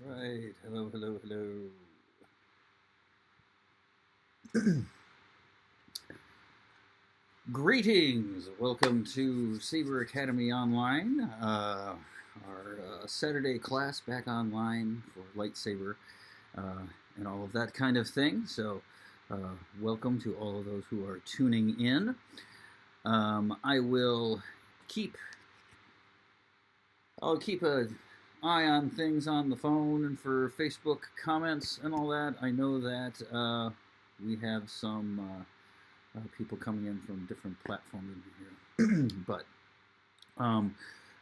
Right. Hello, hello, hello. Greetings. Welcome to Saber Academy Online. Our Saturday class back online for Lightsaber and all of that kind of thing. So, welcome to all of those who are tuning in. I will keep. I'll keep a eye on things on the phone and for Facebook comments and all that. I know that we have some people coming in from different platforms in here, but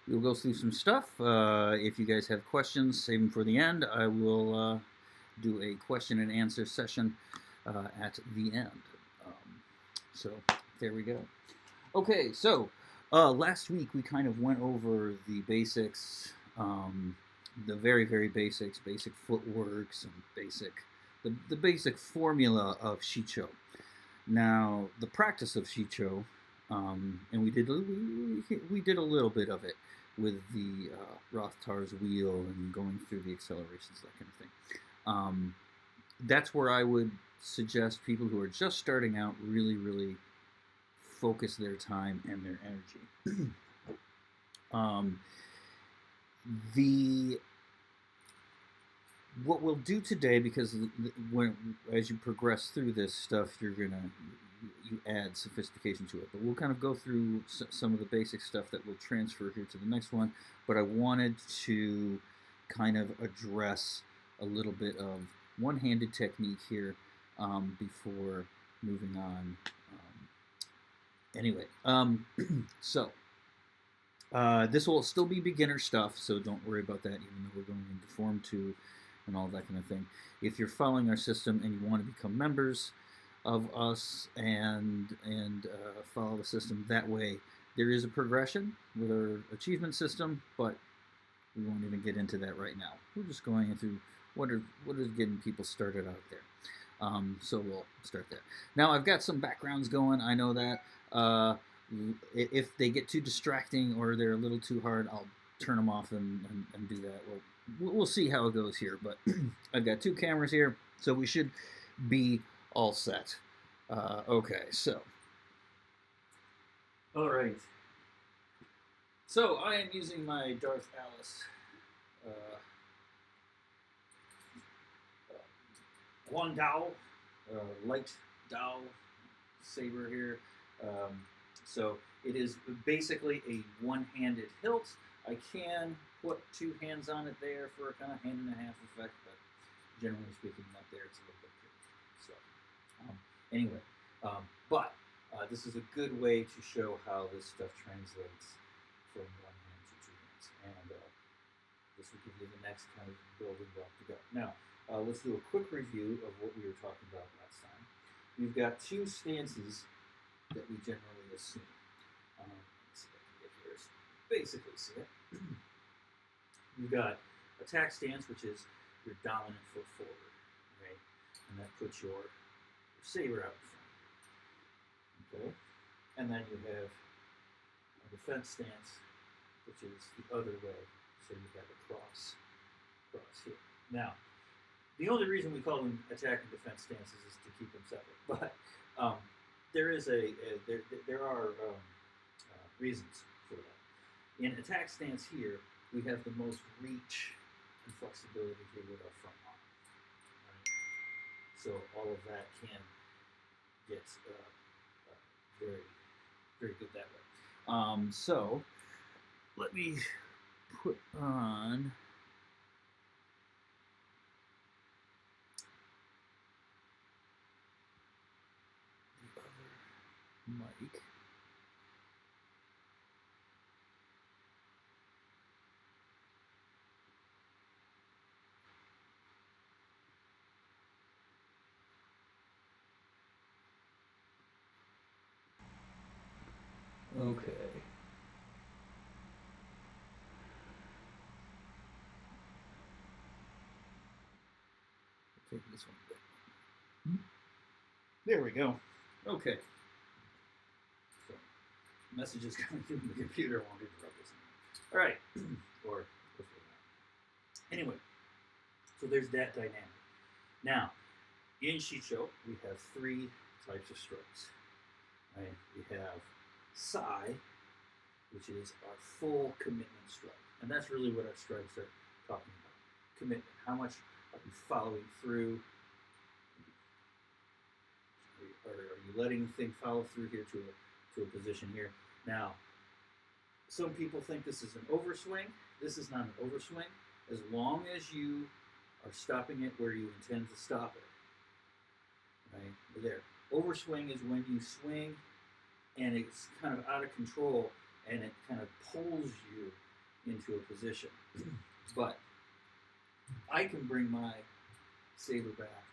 we'll go through some stuff. If you guys have questions, save them for the end. I will do a question and answer session at the end. So there we go. Okay, so last week we kind of went over the basics, the very, very basic footwork, some the basic formula of Shicho. Now, the practice of Shicho, and we did a little bit of it with the Rothtar's wheel and going through the accelerations, that kind of thing. That's where I would suggest people who are just starting out really, really focus their time and their energy. What we'll do today, because as you progress through this stuff, you add sophistication to it. But we'll kind of go through some of the basic stuff that will transfer here to the next one. But I wanted to kind of address a little bit of one-handed technique here before moving on. Anyway, so this will still be beginner stuff, so don't worry about that, even though we're going into Form 2 and all that kind of thing. If you're following our system and you want to become members of us and follow the system that way, there is a progression with our achievement system, but we won't even get into that right now. We're just going into what is getting people started out there. So we'll start there. Now, I've got some backgrounds going. I know that. If they get too distracting or they're a little too hard, I'll turn them off and do that. We'll see how it goes here, but I've got two cameras here, so we should be all set. Okay, so. All right. So I am using my Darth Alice one dowel, light dowel saber here. So it is basically a one-handed hilt. I can put two hands on it there for a kind of hand and a half effect, but generally speaking, up there it's a little bit tricky. So anyway, but this is a good way to show how this stuff translates from one hand to two hands, and this will give you the next kind of building block to go. Now, let's do a quick review of what we were talking about last time. We've got two stances that we generally assume. Let's see if I can get here. Basically, see it. You've got attack stance, which is your dominant foot forward, right? And that puts your saber out in front. Okay? And then you have a defense stance, which is the other way. So you have a cross here. Now, the only reason we call them attack and defense stances is to keep them separate. But there are reasons for that. In attack stance here, we have the most reach and flexibility here with our front arm. Right? So all of that can get very, very good that way. So let me put on the other mic. Okay. Take this one back. There we go. Okay. So, messages coming through the computer won't interrupt us. All right. Or anyway, so there's that dynamic. Now, in Shicho, we have 3 types of strikes. Right? We have Sai, which is our full commitment strike. And that's really what our strikes are talking about. Commitment. How much are you following through? Are you letting the thing follow through here to a position here? Now, some people think this is an overswing. This is not an overswing. As long as you are stopping it where you intend to stop it. Right? You're there. Overswing is when you swing and it's kind of out of control and it kind of pulls you into a position. But I can bring my saber back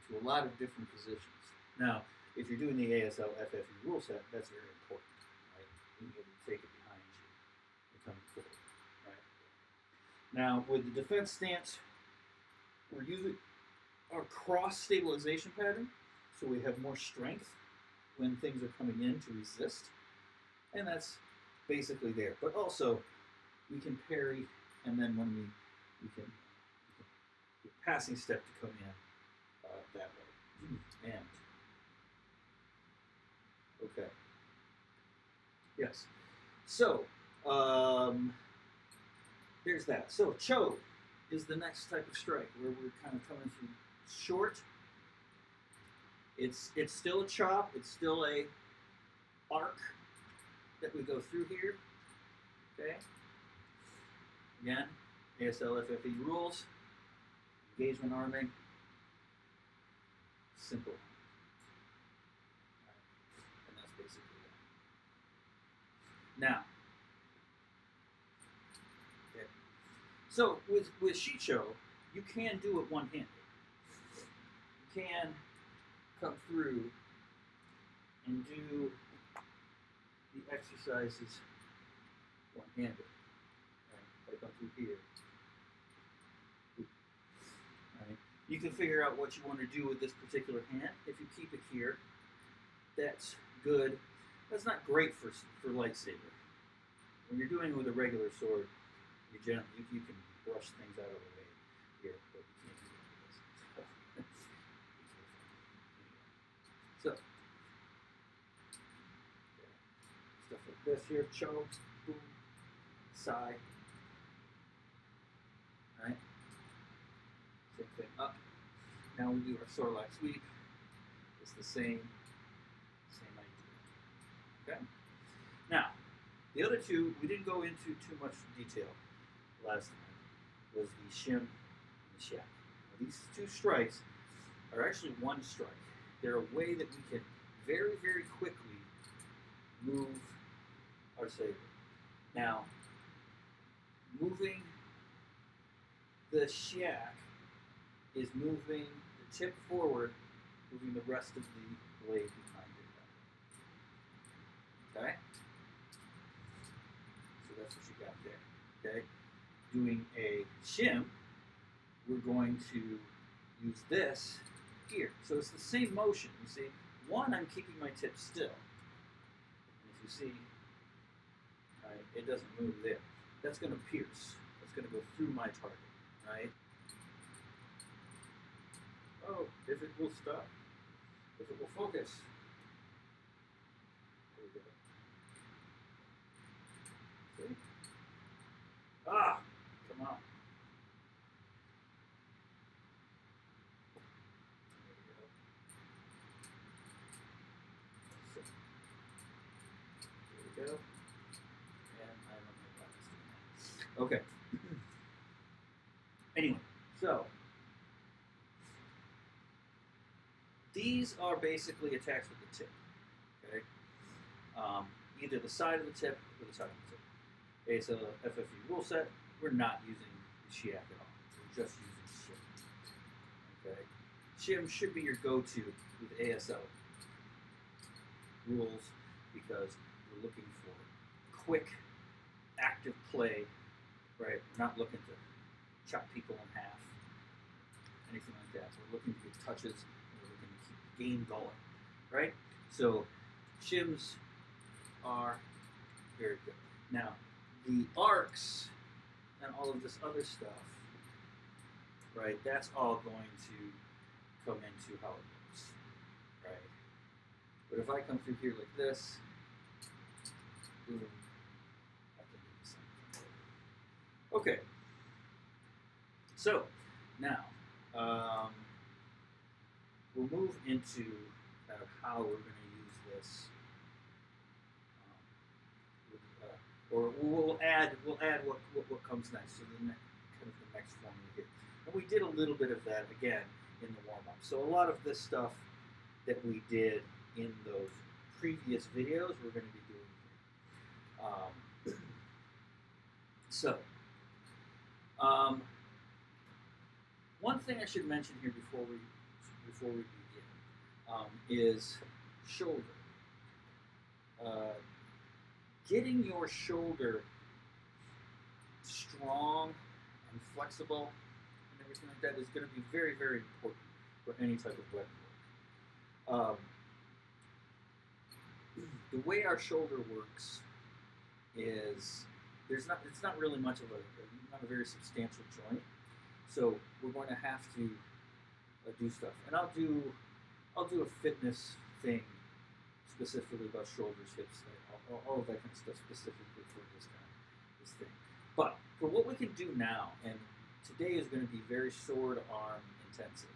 to a lot of different positions. Now, if you're doing the ASL FFE rule set, that's very important, right? Being able to take it behind you and coming forward, right? Now, with the defense stance, we're using our cross stabilization pattern, so we have more strength when things are coming in to resist, and that's basically there. But also, we can parry, and then when we can passing step to come in that way. And okay, yes. So there's that. So Cho is the next type of strike where we're kind of coming through short. It's still a chop. It's still a arc that we go through here. Okay. Again, ASL FFE rules. Engagement arming. Simple. And that's basically that. Now, okay. So with Shicho, you can do it one-handed. You can come through and do the exercises one-handed. Right? Like come through here. Right? You can figure out what you want to do with this particular hand. If you keep it here, that's good. That's not great for lightsaber. When you're doing it with a regular sword, you can brush things out of the way here, but you can't do that with this. So, stuff like this here, Cho, boom, Sai. Right? Same thing up. Now we do our Sorlac sweep. It's the same idea. Okay? Now, the other two, we didn't go into too much detail last time, was the Shim and the Shak. Now, these two strikes are actually one strike. They're a way that we can very, very quickly move our saber. Now, moving the Shak is moving the tip forward, moving the rest of the blade behind it. Okay? So that's what you got there. Okay? Doing a shim, we're going to use this here. So it's the same motion. You see, one, I'm keeping my tip still. And if you see, right, it doesn't move there. That's going to pierce. That's going to go through my target, right? Oh, if it will stop. If it will focus. There we go. See? Ah! Come on. There we go. And I don't know why it's doing that. Okay. Anyway, so these are basically attacks with the tip. Okay? Either the side of the tip or the side of the tip. Okay, so the FFE rule set, we're not using the Shiak at all. We're just using Shim. Okay? Shim should be your go-to with ASL rules because we're looking for quick, active play, right? We're not looking to chop people in half, anything like that. We're looking to get touches, and we're looking to keep the game going, right? So shims are very good. Now, the arcs and all of this other stuff, right, that's all going to come into how it looks, right? But if I come through here like this, boom, I can do the same thing. Okay, so now we'll move into kind of how we're going to use this, or we'll add what comes next. So the kind of the next formula here, and we did a little bit of that again in the warm up. So a lot of this stuff that we did in those previous videos, we're going to be doing here. One thing I should mention here before we begin is shoulder. Getting your shoulder strong and flexible and everything like that is going to be very, very important for any type of weapon work. The way our shoulder works is it's not really much of not a very substantial joint, so we're going to have to do stuff, and I'll do a fitness thing specifically about shoulders, hips, all of that kind of stuff specifically for this thing. But for what we can do now, and today is going to be very sword arm intensive,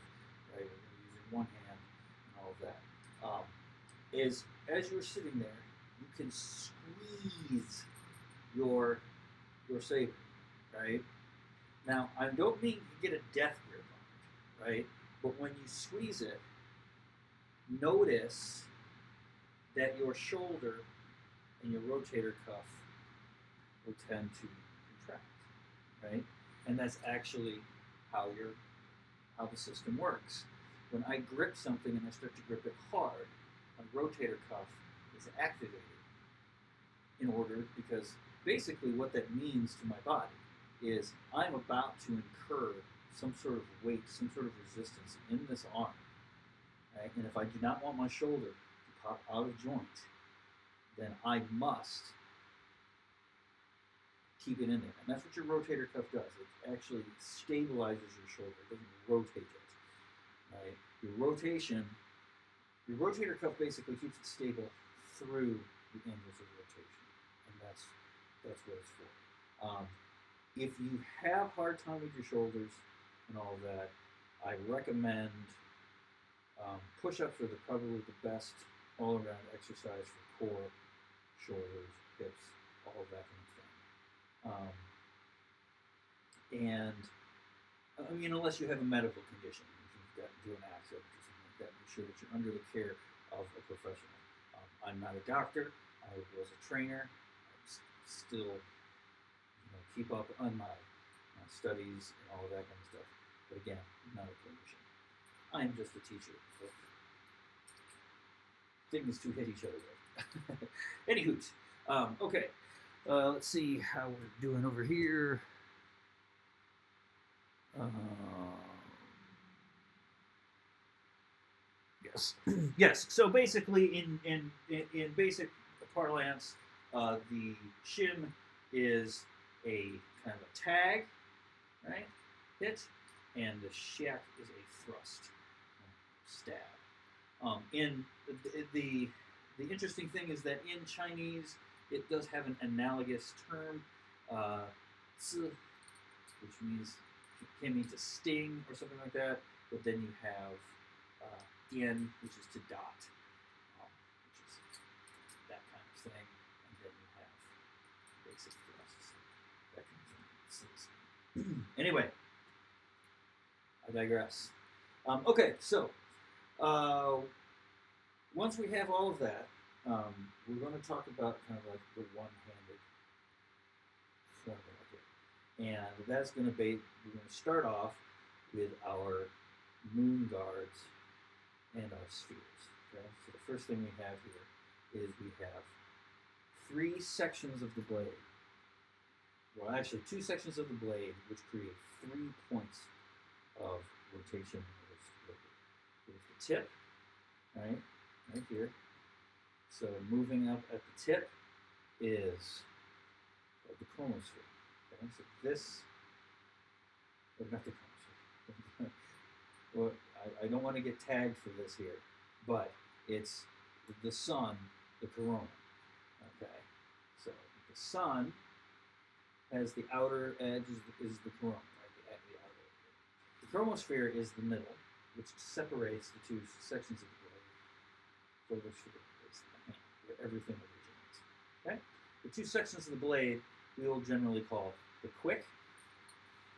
right? We're going to be using one hand and all of that. Is as you're sitting there, you can squeeze your saber, right? Now, I don't mean you get a death grip on it, right? But when you squeeze it, notice that your shoulder and your rotator cuff will tend to contract, right? And that's actually how the system works. When I grip something and I start to grip it hard, my rotator cuff is activated because basically what that means to my body is I'm about to incur some sort of weight, some sort of resistance in this arm, right? And if I do not want my shoulder to pop out of joint, then I must keep it in there. And that's what your rotator cuff does. It actually stabilizes your shoulder. It doesn't rotate it, right? Your rotator cuff basically keeps it stable through the angles of rotation, and that's what it's for. If you have a hard time with your shoulders and all of that, I recommend push-ups are probably the best all-around exercise for core, shoulders, hips, all of that kind of thing. And I mean, unless you have a medical condition, if you've got to do an accident or something like that, make sure that you're under the care of a professional. I'm not a doctor. I was a trainer. I still keep up on my studies and all of that kind of stuff. But again, not a clinician. I'm just a teacher. So things to hit each other with. Anywho's, okay. Let's see how we're doing over here. Yes, yes. So basically, in basic parlance, the shim is a kind of a tag, right? Hit, and the shack is a thrust, stab. In the interesting thing is that in Chinese, it does have an analogous term, zi, which can mean to sting or something like that. But then you have dian, which is to dot, which is that kind of thing. And then you have basic thrusts, that kind of thing. Anyway, I digress. Okay, so once we have all of that, we're going to talk about kind of like the one-handed formula here. And that's going to be, we're going to start off with our moon guards and our spheres. Okay? So the first thing we have here is we have 3 sections of the blade. Well, actually, 2 sections of the blade, which create 3 points of rotation. Here's the tip, right here. So moving up at the tip is the chromosphere. Okay, so this, or not the chromosphere. Well, I don't want to get tagged for this here, but it's the sun, the corona. Okay, so the sun has the outer edge is the corona, right? The outer edge. The chromosphere is the middle, which separates the 2 sections of the blade. Chromosphere is the hand, where everything originates. Okay, the 2 sections of the blade we will generally call the quick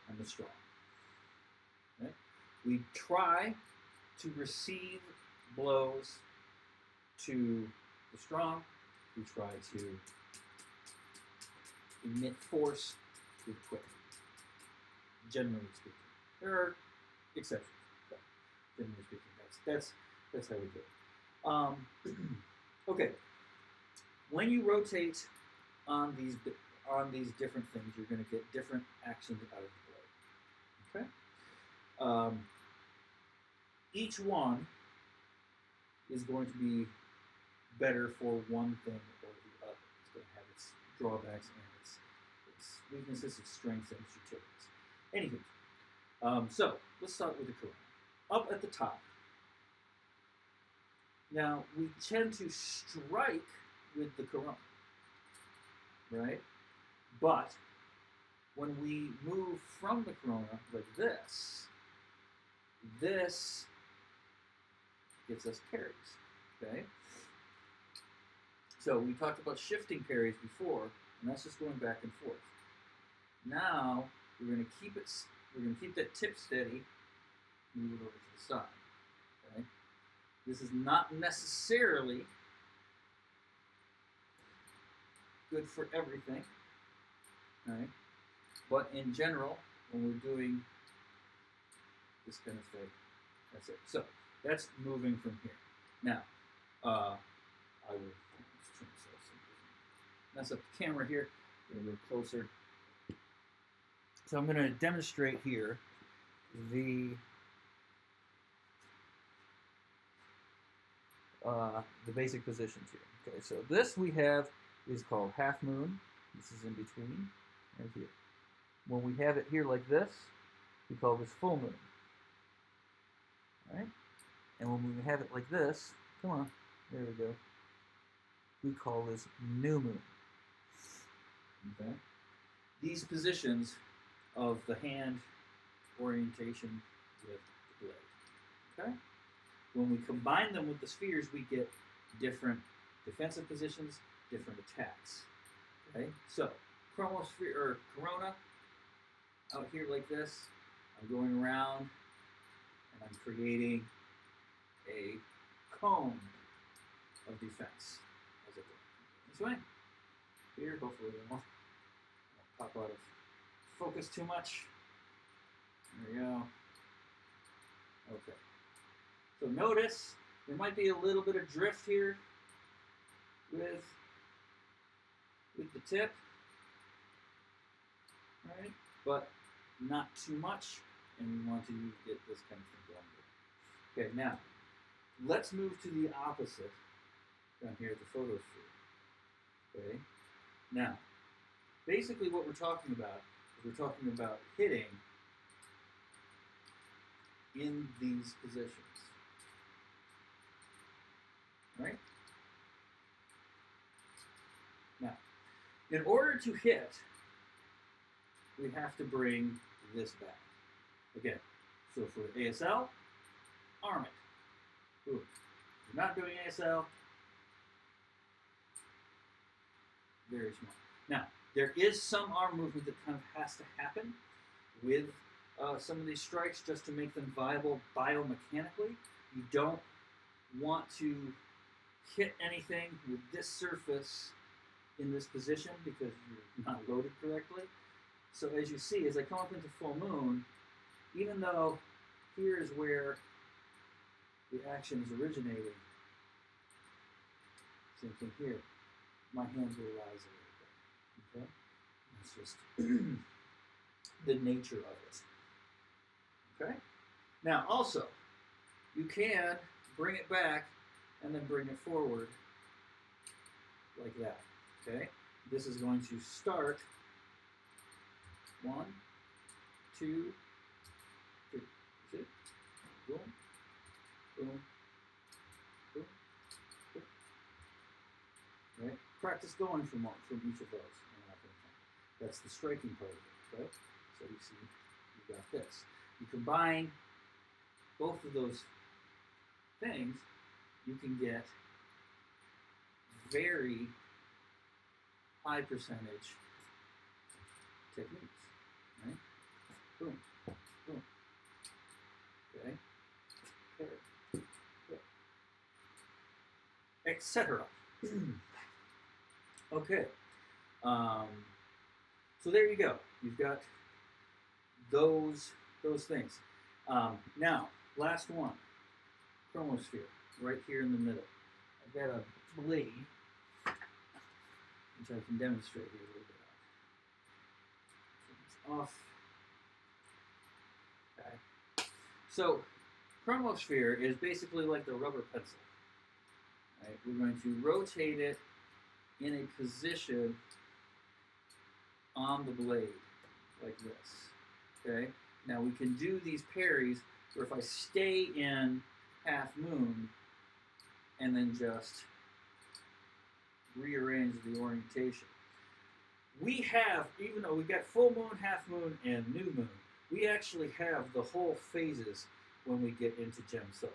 and the strong. Okay? We try to receive blows to the strong. We try to emit force to the quick. Generally speaking, there are exceptions, but generally speaking, that's how we do it. Okay, when you rotate on these different things, you're going to get different actions out of the blade. Okay. Each one is going to be better for one thing or the other. It's going to have its drawbacks and its weaknesses, its strengths, and its utilities. Anywho, so let's start with the corona. Up at the top. Now, we tend to strike with the corona, right? But when we move from the corona like this gets us parries, okay? So we talked about shifting parries before, and that's just going back and forth. Now we're going to keep that tip steady, move it over to the side. Okay? This is not necessarily good for everything, right? But in general, when we're doing this kind of thing, that's it. So that's moving from here. Now, I will trim this off so mess up the camera here. Get a little closer. So I'm going to demonstrate here the basic positions here. Okay, so this we have is called half moon. This is in between, right here. When we have it here like this, we call this full moon. All right? And when we have it like this, come on, there we go, we call this new moon. Okay? These positions of the hand orientation with the blade. Okay? When we combine them with the spheres, we get different defensive positions, different attacks. Okay? So, chromosphere or corona out here like this, I'm going around and I'm creating a cone of defense as it goes. This way. Here, hopefully it won't pop out of focus too much. There we go. Okay. So notice there might be a little bit of drift here with the tip. Right? But not too much, and we want to get this kind of thing going. Okay, now let's move to the opposite down here at the photosphere. Okay, now basically what we're talking about is we're talking about hitting in these positions. Right? Now, in order to hit, we have to bring this back. Again, so for ASL, arm it. Ooh. If you're not doing ASL, very small. Now, there is some arm movement that kind of has to happen with some of these strikes just to make them viable biomechanically. You don't want to hit anything with this surface in this position because you're not loaded correctly. So as you see, as I come up into full moon, even though here is where the action is originating, same thing here, my hands will rise a little bit. Okay? That's just the nature of it. Okay? Now, also, you can bring it back and then bring it forward like that. Okay? This is going to start 1, 2, 3. See? Boom, boom, boom, boom. Right? Practice going from each of those. That's the striking part of it. Okay? So you see, you got this. You combine both of those things, you can get very high percentage techniques. Right? Boom, boom. Okay? Etc. Okay. So there you go. You've got those things. Now, last one. Chromosphere, right here in the middle. I've got a blade, which I can demonstrate here a little bit of. So it's off. Okay. So, chromosphere is basically like the rubber pencil. Right? We're going to rotate it in a position on the blade, like this. Okay? Now we can do these parries where if I stay in half moon and then just rearrange the orientation. We have, even though we've got full moon, half moon, and new moon, we actually have the whole phases when we get into Gem Sub.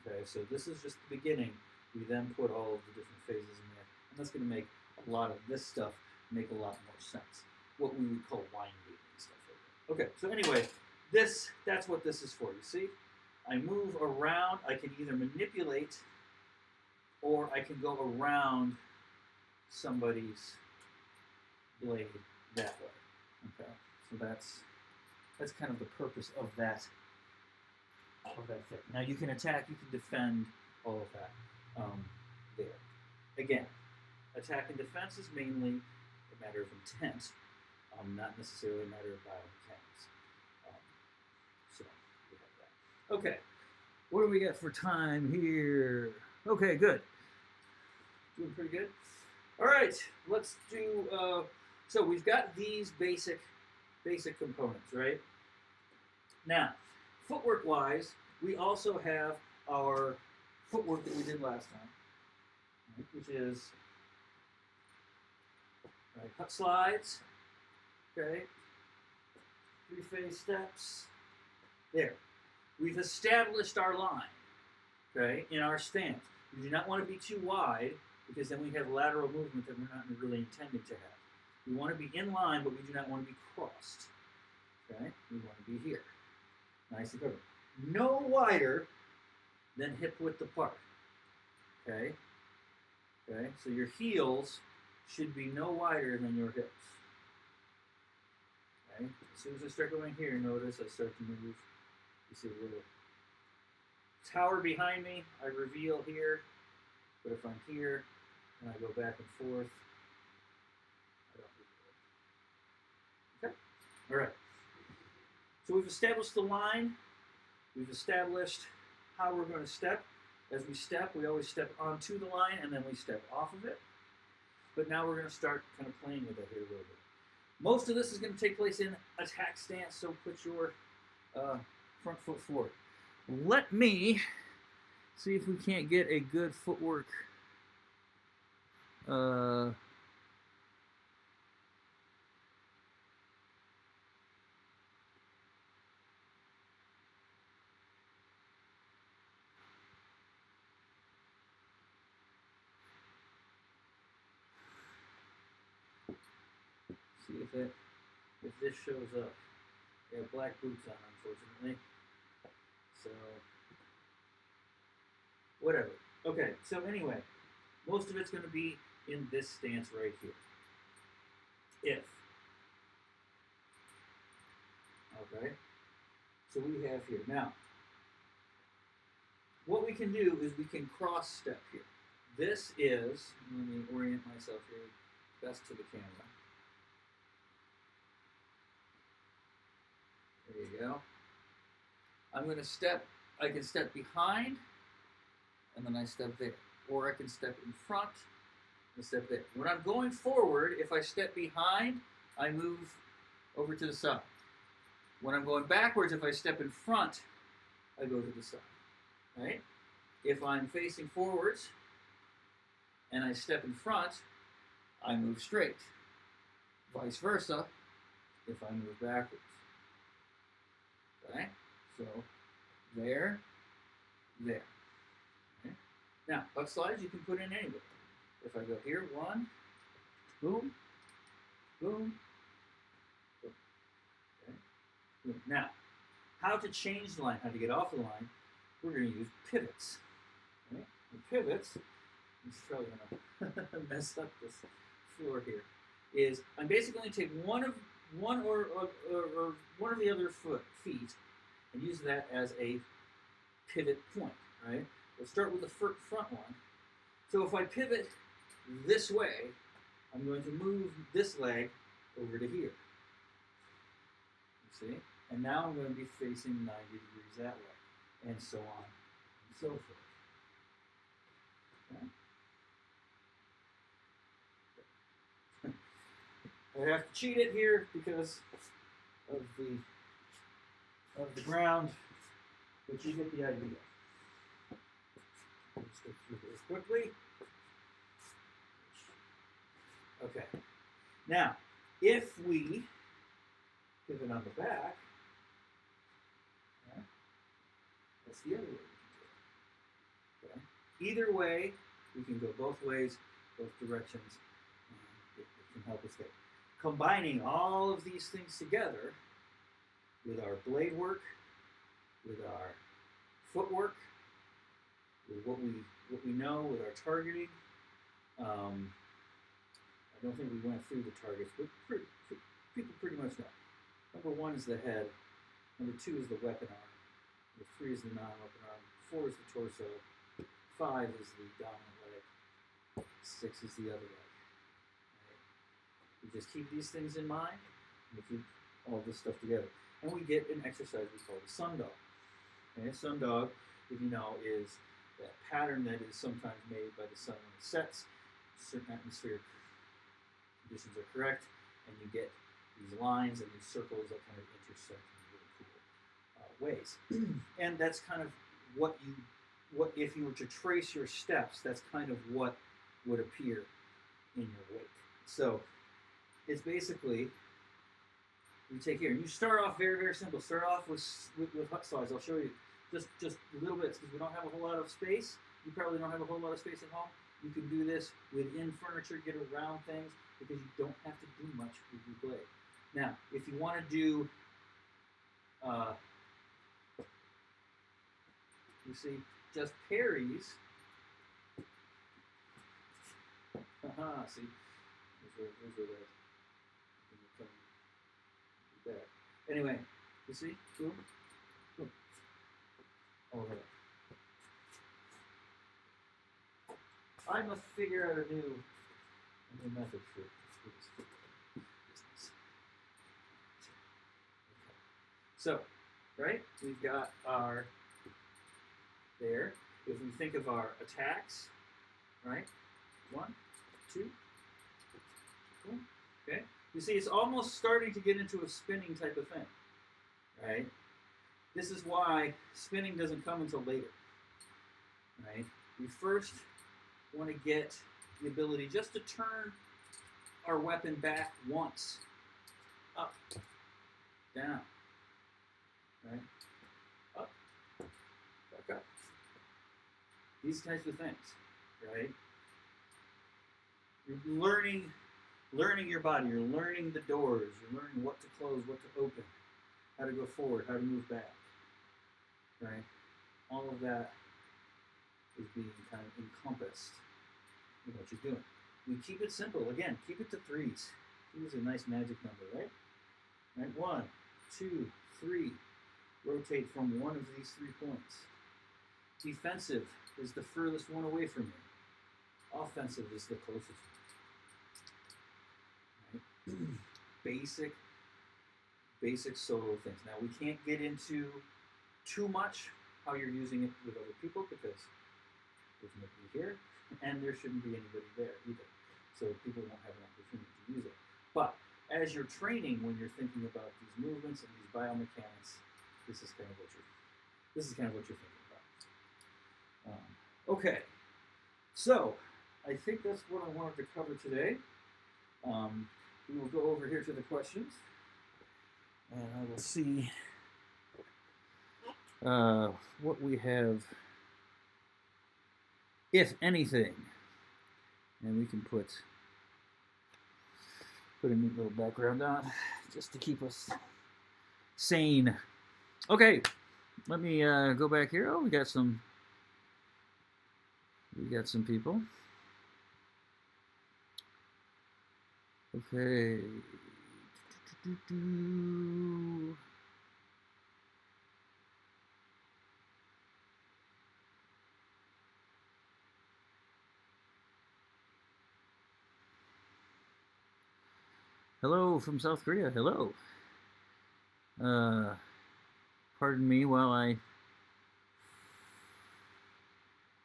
Okay, so this is just the beginning. We then put all of the different phases in there, and that's going to make a lot of this stuff make a lot more sense. What we would call line reading and stuff like that. Okay, so anyway, that's what this is for. You see? I move around. I can either manipulate or I can go around somebody's blade that way. Okay, so that's kind of the purpose of that thing. Now you can attack, you can defend, all of that there. Again, attack and defense is mainly a matter of intent, not necessarily a matter of biomechanics. So we have that. Okay, what do we got for time here? Okay, good. Doing pretty good. All right, let's do. So we've got these basic components, right? Now, footwork-wise, we also have our footwork that we did last time, which is cut slides. Okay, 3-phase steps. There. We've established our line, okay, in our stance. We do not want to be too wide because then we have lateral movement that we're not really intending to have. We want to be in line, but we do not want to be crossed. Okay, we want to be here. Nice and covered. No wider than hip width apart. Okay? Okay, so your heels should be no wider than your hips. Okay? As soon as I start going here, notice I start to move. You see a little tower behind me, I reveal here. But if I'm here and I go back and forth, I don't do it. Okay? Alright. So we've established the line. We've established how we're going to step. As we step, we always step onto the line and then we step off of it. But now we're going to start kind of playing with it here a little bit. Most of this is going to take place in attack stance, so put your front foot forward. Let me see if we can't get a good footwork see if this shows up. They have black boots on, unfortunately. So, whatever. Okay, so anyway, most of it's going to be in this stance right here. If. Okay, so we have here. Now, what we can do is we can cross step here. this is, let me orient myself here best to the camera. There you go. I'm going to step, I can step behind, and then I step there. Or I can step in front, and step there. When I'm going forward, if I step behind, I move over to the side. When I'm going backwards, if I step in front, I go to the side. Right? If I'm facing forwards, and I step in front, I move straight. Vice versa, if I move backwards. Okay? So, there, there. Okay? Now, buck slides you can put in anywhere. If I go here, one, boom, boom, boom. Okay? Boom. Now, how to change the line, how to get off the line, we're going to use pivots. Okay? And pivots, I'm probably going to mess up this floor here, is I'm basically going to take one or one of the other feet and use that as a pivot point, right? We'll start with the front one. So if I pivot this way, I'm going to move this leg over to here. You see? And now I'm going to be facing 90 degrees that way, and so on and so forth. Okay. I have to cheat it here because of the ground, but you get the idea. Let's go through this quickly. Okay. Now, if we pivot on the back, that's the other way we can do it. Okay. Either way, we can go both ways, both directions. It can help us there. Combining all of these things together with our blade work, with our footwork, with what we know, with our targeting. I don't think we went through the targets, but people pretty much know. Number 1 is the head. Number 2 is the weapon arm. Number 3 is the non-weapon arm. 4 is the torso. 5 is the dominant leg. 6 is the other leg. Right? We just keep these things in mind, and we keep all this stuff together. And we get an exercise we call the sun dog. And a sun dog, if you know, is that pattern that is sometimes made by the sun when it sets. Certain atmospheric conditions are correct, and you get these lines and these circles that kind of intersect in really cool ways. And that's kind of what if you were to trace your steps, that's kind of what would appear in your wake. So it's basically, you take here, and you start off very, very simple. Start off with hut slides. I'll show you just little bits, because we don't have a whole lot of space. You probably don't have a whole lot of space at home. You can do this within furniture, get around things, because you don't have to do much with your blade. Now, if you want to do, you see, just parries. See, those are there. Anyway, you see, boom, boom, all of that. I must figure out a new method for this business. Okay. So, right, we've got our there. If we think of our attacks, right, 1, 2, cool. Okay. You see, it's almost starting to get into a spinning type of thing, right? This is why spinning doesn't come until later, right? We first want to get the ability just to turn our weapon back once, up, down, right, up, back up. These types of things, right? You're learning your body, you're learning the doors, you're learning what to close, what to open, how to go forward, how to move back, right? All of that is being kind of encompassed in what you're doing. We keep it simple. Again, keep it to 3s. 3 is a nice magic number, right? Right? 1, 2, 3. Rotate from one of these 3 points. Defensive is the furthest one away from you. offensive is the closest. Right? Basic solo things. Now we can't get into too much how you're using it with other people because there's nobody here and there shouldn't be anybody there either. So people won't have an opportunity to use it. But as you're training, when you're thinking about these movements and these biomechanics, this is kind of what you're thinking about. Okay, so I think that's what I wanted to cover today. We will go over here to the questions, and I will see what we have, if anything, and we can put a neat little background on just to keep us sane. Okay, let me go back here. Oh, we got some people. Okay. Hello from South Korea. Hello. Pardon me while I...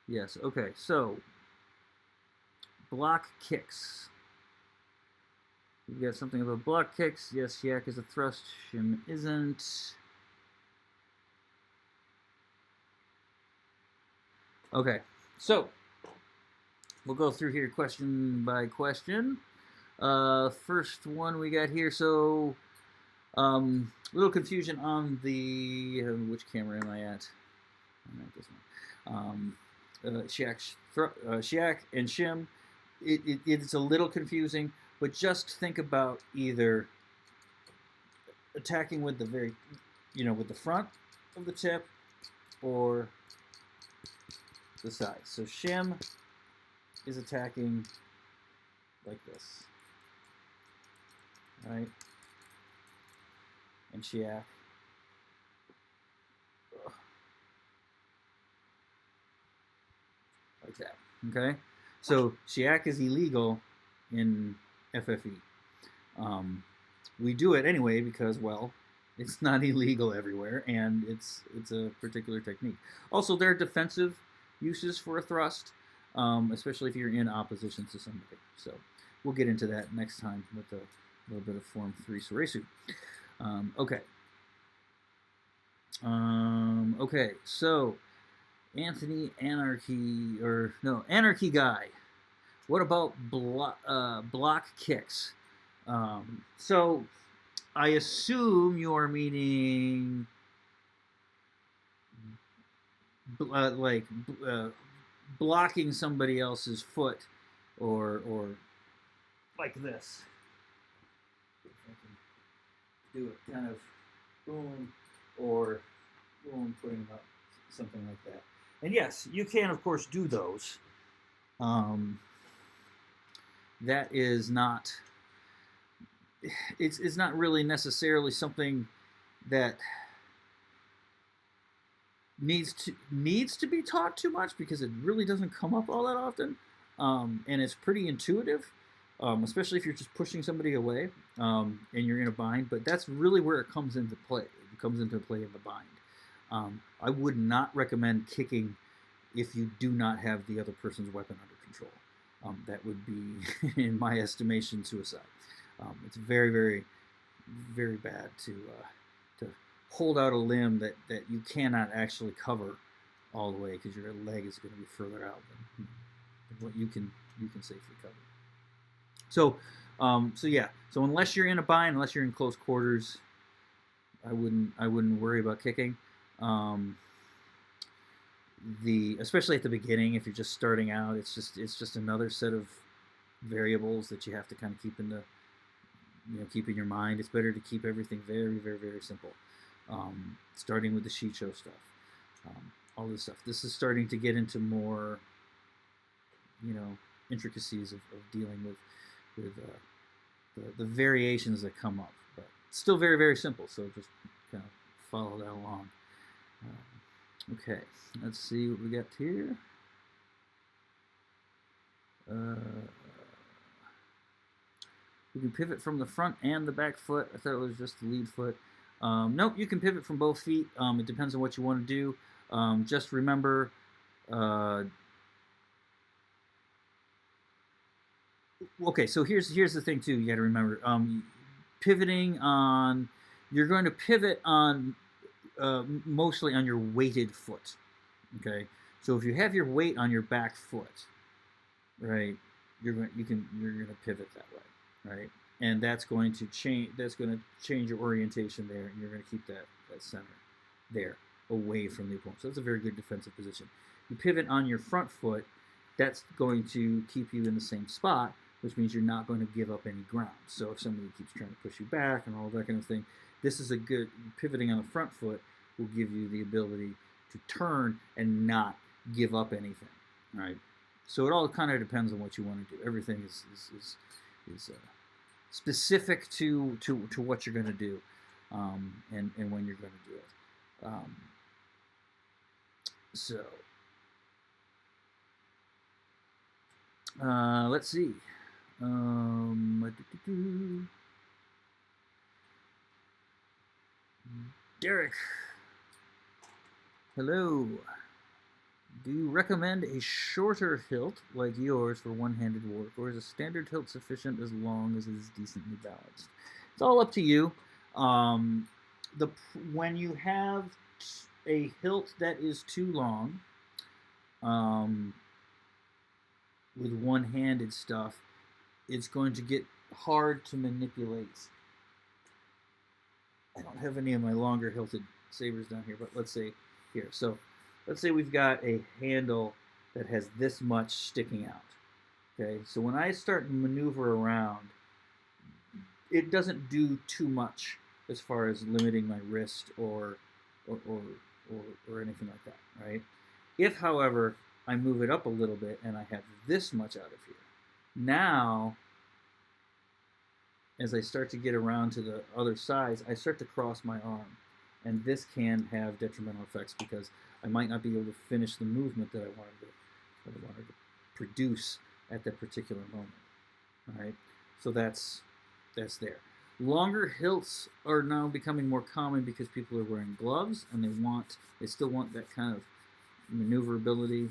Yes, okay, so block kicks. We've got something about block kicks. Yes, Yak is a thrust. Shim isn't. Okay, so we'll go through here question by question. First one we got here. So, a little confusion on the which camera am I at? I'm at this one. Shaq and Shim. It's a little confusing, but just think about either attacking with the very, with the front of the tip or the side. So Shim is attacking like this, right? And Shaq like that. Okay, so Shiak is illegal in FFE. We do it anyway because, well, it's not illegal everywhere, and it's a particular technique. Also, there are defensive uses for a thrust, especially if you're in opposition to somebody. So we'll get into that next time with a little bit of Form 3 Soresu. Okay. Okay, so Anthony Anarchy Guy. What about block kicks? So I assume you are meaning blocking somebody else's foot, or like this. If I can do it kind of boom or boom, putting up something like that. And yes, you can of course do those. That is not. It's not really necessarily something that needs to be taught too much, because it really doesn't come up all that often, and it's pretty intuitive, especially if you're just pushing somebody away and you're in a bind. But that's really where it comes into play. It comes into play in the bind. I would not recommend kicking if you do not have the other person's weapon under control. That would be, in my estimation, suicide. It's very, very, very bad to hold out a limb that you cannot actually cover all the way, because your leg is going to be further out than what you can safely cover. So, yeah. So unless you're in a bind, unless you're in close quarters, I wouldn't worry about kicking. Especially at the beginning, if you're just starting out, it's just another set of variables that you have to kind of keep in your mind. It's better to keep everything very, very, very simple. Starting with the Shicho stuff, all this stuff. This is starting to get into more, intricacies of dealing with the variations that come up. But still very, very simple. So just kind of follow that along. Okay, let's see what we got here. You can pivot from the front and the back foot. I thought it was just the lead foot. Nope, you can pivot from both feet. It depends on what you want to do. Just remember, okay, so here's the thing too. You got to remember, pivoting on. You're going to pivot on mostly on your weighted foot. Okay, so if you have your weight on your back foot, right, you're going to pivot that way, right, and that's going to change. That's going to change your orientation there, and you're going to keep that center there, away from the opponent. So that's a very good defensive position. You pivot on your front foot, that's going to keep you in the same spot, which means you're not going to give up any ground. So if somebody keeps trying to push you back and all that kind of thing, this is a good, pivoting on the front foot will give you the ability to turn and not give up anything, right? So it all kind of depends on what you want to do. Everything is specific to what you're going to do, and when you're going to do it. So let's see. Derek, hello. Do you recommend a shorter hilt like yours for one-handed work, or is a standard hilt sufficient as long as it is decently balanced? It's all up to you. When you have a hilt that is too long, with one-handed stuff, it's going to get hard to manipulate. I don't have any of my longer hilted sabers down here, but let's say here. So let's say we've got a handle that has this much sticking out. Okay, so when I start to maneuver around, it doesn't do too much as far as limiting my wrist or anything like that, right? If, however, I move it up a little bit and I have this much out of here, now as I start to get around to the other sides, I start to cross my arm, and this can have detrimental effects because I might not be able to finish the movement that I wanted to produce at that particular moment. All right, so that's there. Longer hilts are now becoming more common because people are wearing gloves and they still want that kind of maneuverability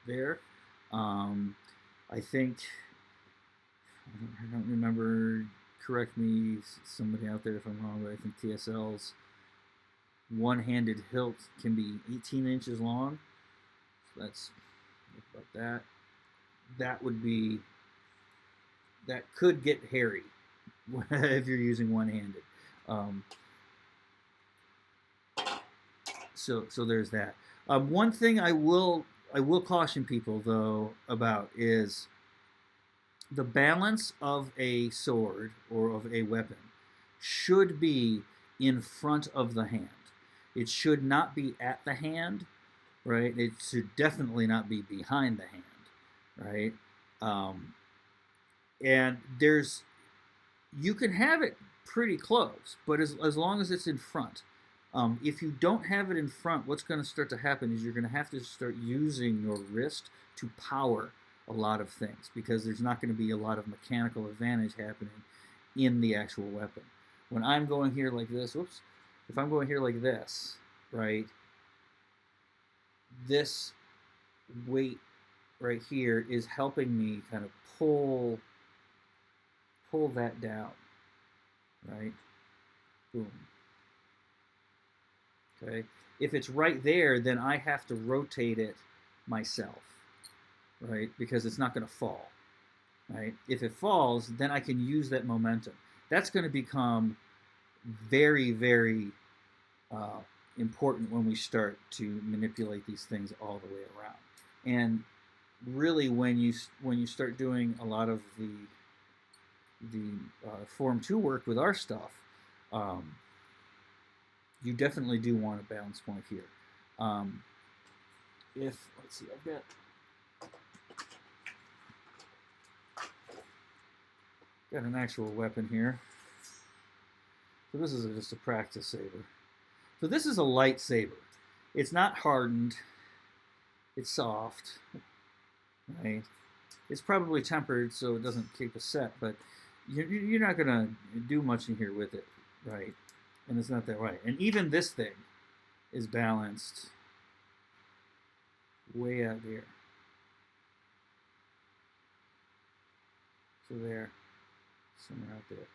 there. I think I don't remember. Correct me, somebody out there if I'm wrong, but I think TSL's one-handed hilt can be 18 inches long. So that's about that. That could get hairy if you're using one-handed. So there's that. One thing I will caution people though about is the balance of a sword or of a weapon should be in front of the hand. It should not be at the hand, right? It should definitely not be behind the hand, right? And you can have it pretty close, but as long as it's in front. If you don't have it in front, what's going to start to happen is you're going to have to start using your wrist to power a lot of things because there's not going to be a lot of mechanical advantage happening in the actual weapon. When I'm going here like this, if I'm going here like this, right, this weight right here is helping me kind of pull that down, right? Boom. Okay. If it's right there, then I have to rotate it myself, right? Because it's not going to fall, right? If it falls, then I can use that momentum. That's going to become very, very important when we start to manipulate these things all the way around. And really, when you start doing a lot of the Form 2 work with our stuff, you definitely do want a balance point here. Let's see, I've got an actual weapon here. So this is just a practice saber. So this is a lightsaber. It's not hardened. It's soft, right? It's probably tempered so it doesn't keep a set, but you're not going to do much in here with it, right? And it's not that right. And even this thing is balanced way out here. So there, somewhere out there.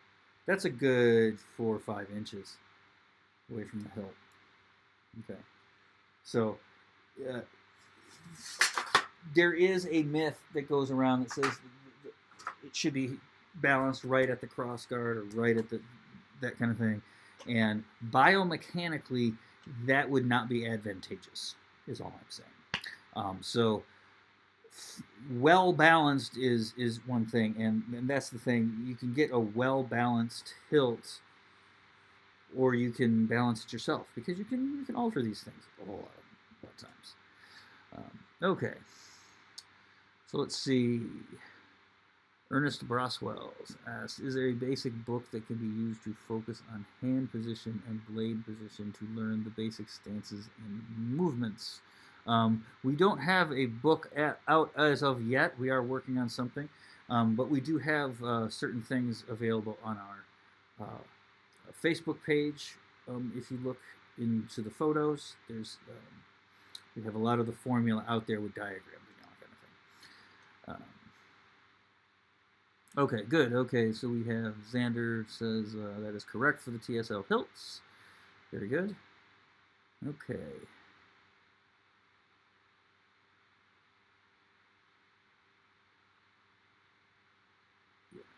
That's a good 4 or 5 inches away from the hilt. Okay. So there is a myth that goes around that says it should be balanced right at the cross guard or right at that kind of thing. And biomechanically, that would not be advantageous, is all I'm saying. So well balanced is one thing, and that's the thing. You can get a well balanced hilt, or you can balance it yourself, because you can alter these things a whole lot of times. Okay, so let's see. Ernest Braswell asks, is there a basic book that can be used to focus on hand position and blade position to learn the basic stances and movements? We don't have a book out as of yet. We are working on something, but we do have certain things available on our Facebook page. If you look into the photos, there's we have a lot of the formula out there with diagrams and all that kind of thing. Okay, good. Okay, so we have Xander says that is correct for the TSL hilts. Very good. Okay.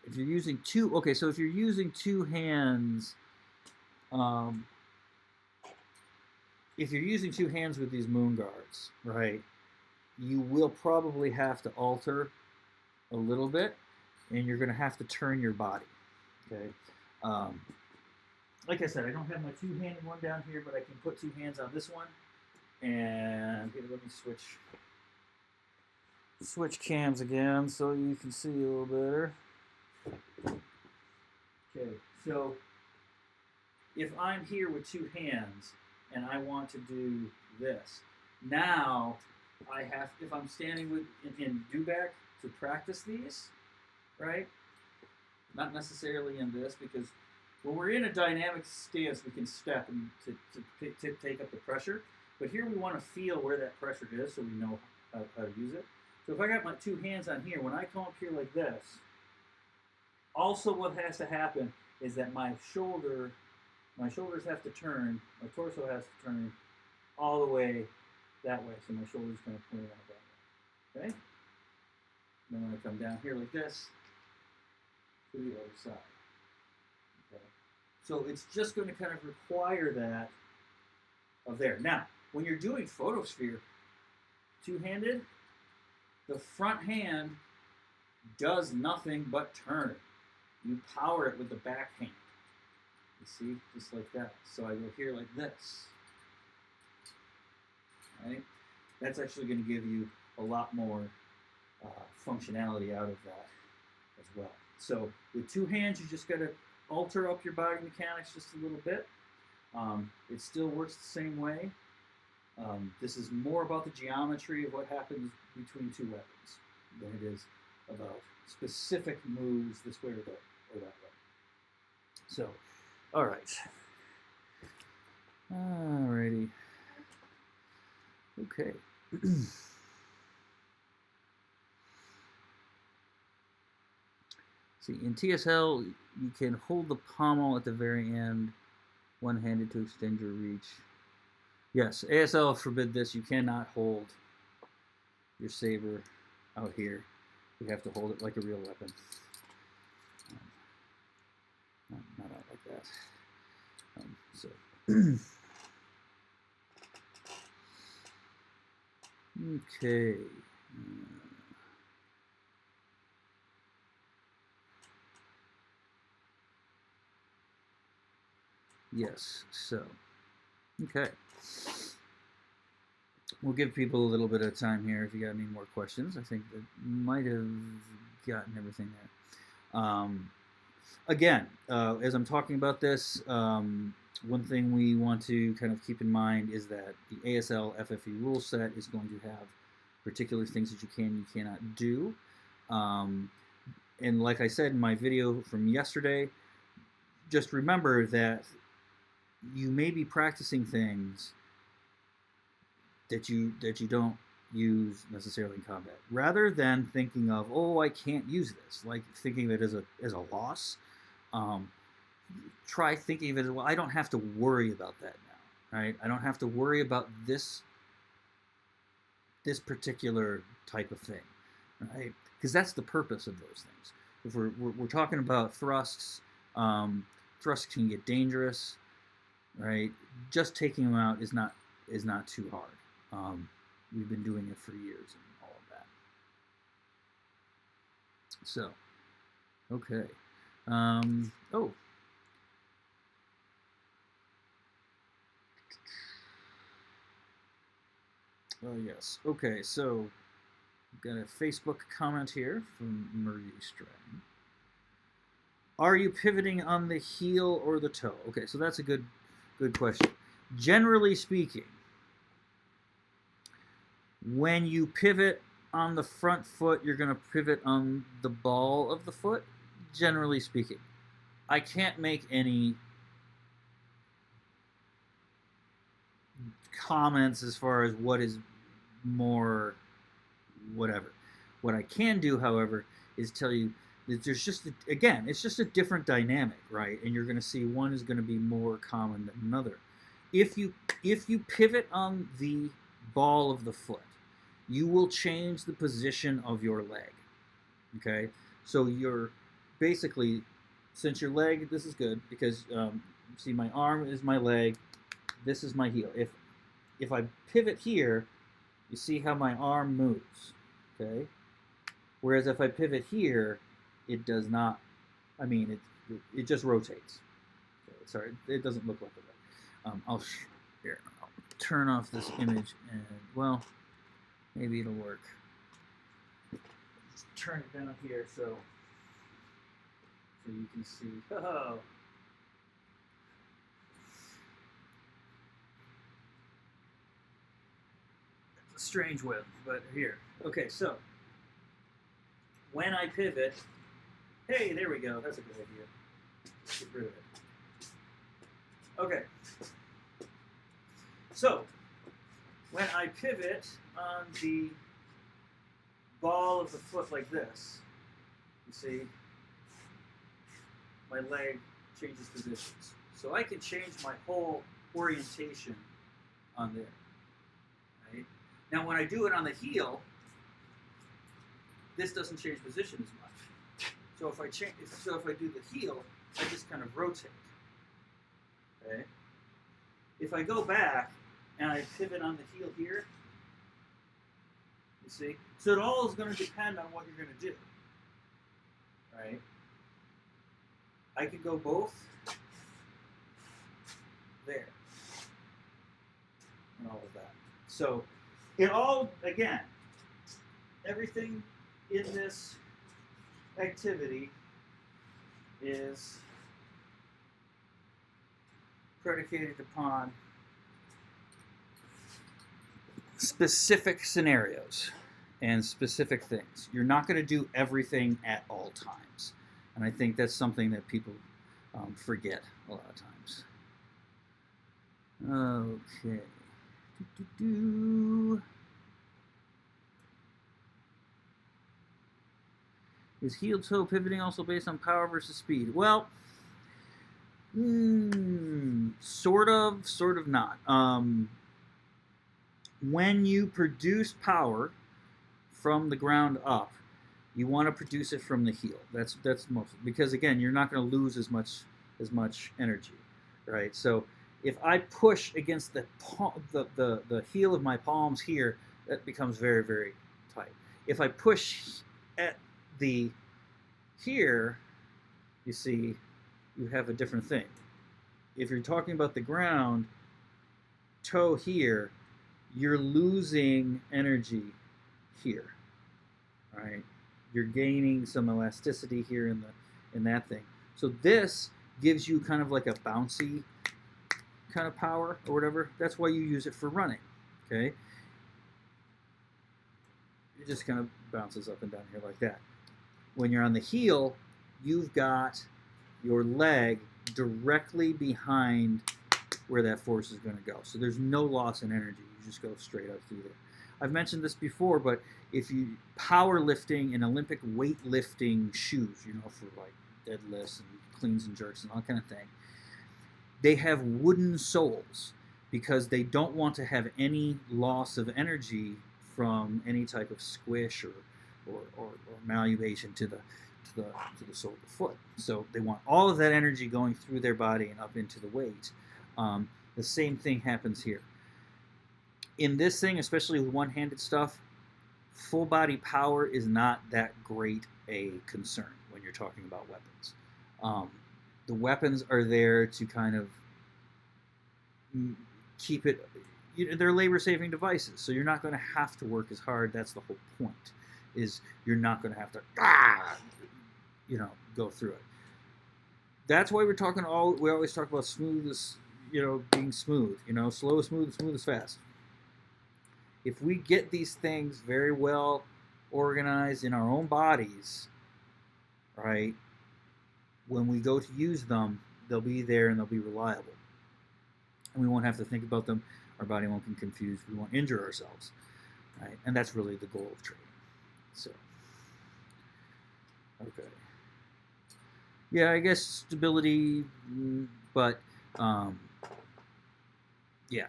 If you're using so if you're using two hands, if you're using two hands with these moon guards, right, you will probably have to alter a little bit, and you're going to have to turn your body, okay? Like I said, I don't have my two-handed one down here, but I can put two hands on this one, and here, let me switch cams again so you can see a little better. Okay, so if I'm here with two hands and I want to do this, now I have, if I'm standing in do-back to practice these, right? Not necessarily in this, because when we're in a dynamic stance, we can step and to take up the pressure. But here we want to feel where that pressure is so we know how to use it. So if I got my two hands on here, when I come up here like this, also what has to happen is that my shoulders have to turn, my torso has to turn all the way that way. So my shoulder's going to point out that way. Okay? Then when I come down here like this, to the other side. Okay? So it's just going to kind of require that of there. Now, when you're doing photosphere, two-handed, the front hand does nothing but turn. You power it with the back hand. You see? Just like that. So I go here like this. Right? That's actually going to give you a lot more functionality out of that as well. So with two hands, you just got to alter up your body mechanics just a little bit. It still works the same way. This is more about the geometry of what happens between two weapons than it is about specific moves this way or that way. So, all right. Alrighty. Okay. See, in TSL, you can hold the pommel at the very end, one-handed to extend your reach. Yes, ASL forbid this. You cannot hold your saber out here. You have to hold it like a real weapon. Not out like that. Okay. Yes, so, okay. We'll give people a little bit of time here if you got any more questions. I think that might have gotten everything there. Again, as I'm talking about this, one thing we want to kind of keep in mind is that the ASL FFE rule set is going to have particular things that you can and you cannot do. And like I said in my video from yesterday, just remember that you may be practicing things that you don't use necessarily in combat. Rather than thinking of, oh, I can't use this, like thinking of it as a loss, try thinking of it as, well, I don't have to worry about that now, right? I don't have to worry about this particular type of thing, right? Because that's the purpose of those things. If we're talking about thrusts, thrusts can get dangerous, right? Just taking them out is not too hard. We've been doing it for years and all of that. So, okay. Oh. Oh, yes. Okay, so I've got a Facebook comment here from Marie Strang. Are you pivoting on the heel or the toe? Okay, so that's a good question. Generally speaking, when you pivot on the front foot, you're going to pivot on the ball of the foot, generally speaking. I can't make any comments as far as what is more whatever. What I can do, however, is tell you that there's just, again, it's just a different dynamic, right? And you're going to see one is going to be more common than another. If you pivot on the ball of the foot, you will change the position of your leg, okay? So you're basically, since your leg, this is good because see, my arm is my leg, this is my heel. If I pivot here, you see how my arm moves, okay? Whereas if I pivot here, it does not. I mean, it just rotates. Okay, sorry, it doesn't look like that. I'll turn off this image and, well, maybe it'll work. Just turn it down here so you can see. Oh. It's a strange web, but here. Okay, so when I pivot, hey, there we go. That's a good idea. Let's get rid of it. Okay. So when I pivot on the ball of the foot like this, you see, my leg changes positions. So I can change my whole orientation on there. Right? Now when I do it on the heel, this doesn't change position as much. So if I do the heel, I just kind of rotate. Okay? If I go back and I pivot on the heel here, you see? So it all is going to depend on what you're going to do. Right? I could go both there. And all of that. So it all, again, everything in this activity is predicated upon specific scenarios and specific things. You're not going to do everything at all times. And I think that's something that people forget a lot of times. Okay. Is heel toe pivoting also based on power versus speed? Well, sort of not. When you produce power from the ground up, you want to produce it from the heel. That's most, because again, you're not going to lose as much energy, right? So if I push against the heel of my palms here, that becomes very, very tight. If I push at the here, you see, you have a different thing. If you're talking about the ground, toe here, you're losing energy here, right? You're gaining some elasticity here in that thing. So this gives you kind of like a bouncy kind of power or whatever. That's why you use it for running, okay? It just kind of bounces up and down here like that. When you're on the heel, you've got your leg directly behind where that force is going to go. So there's no loss in energy. You just go straight up through there. I've mentioned this before, but if you powerlifting and Olympic weightlifting shoes, for like deadlifts and cleans and jerks and all kind of thing, they have wooden soles because they don't want to have any loss of energy from any type of squish or malleation to the sole of the foot. So they want all of that energy going through their body and up into the weight. The same thing happens here. In this thing, especially with one-handed stuff, full body power is not that great a concern when you're talking about weapons. The weapons are there to kind of keep it, they're labor-saving devices, so you're not going to have to work as hard. That's the whole point, is you're not going to have to, go through it. That's why we always talk about smooth as, being smooth, slow is smooth, smooth is fast. If we get these things very well organized in our own bodies, right, when we go to use them, they'll be there and they'll be reliable. And we won't have to think about them. Our body won't get confused. We won't injure ourselves, right? And that's really the goal of training. So, okay. Yeah, I guess stability, but yeah,